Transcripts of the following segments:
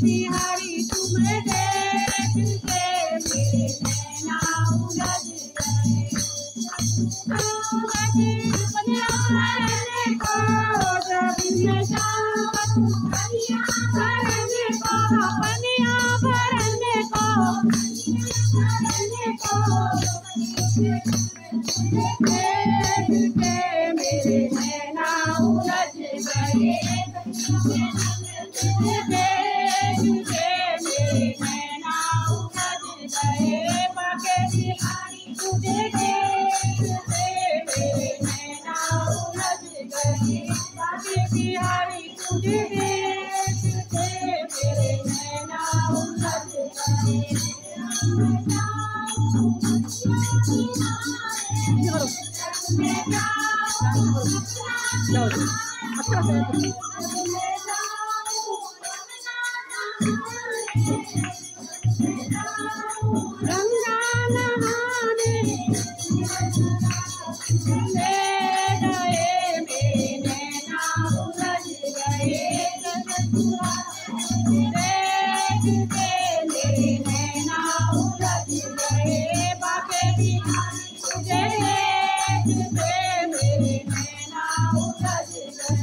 बिहारी तुम्हें देख के मेरे नैना उलझ गए। पनिया भरने को जब मैं जाऊं, पनिया भरने को, पनिया भरने को, देख के मेरे नैना उलझ गए। गंगा नहाने ले गए मेरे नैना उलझ गए। देख के मेरे नैना उलझ गए। बाके बिहारी तुझे देख के मेरे नैना उलझ गए।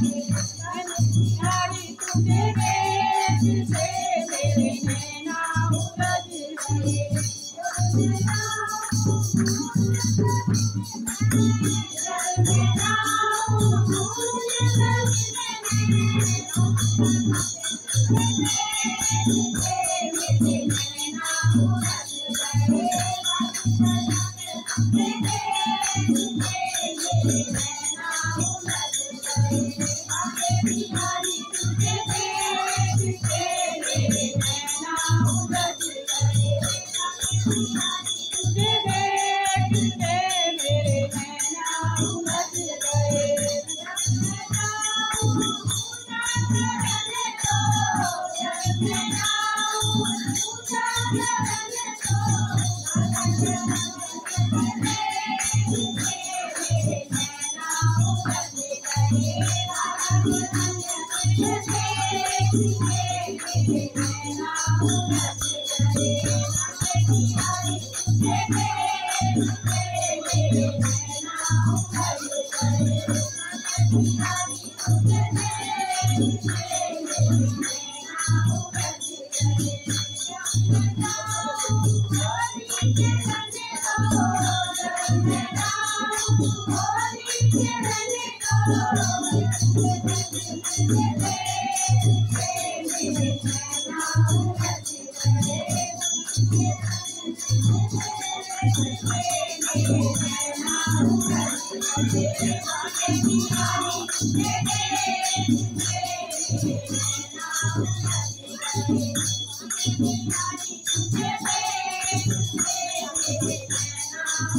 बिहारी तुझे देख के मेरे नैना उलझ गए।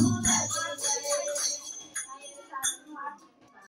Thank you.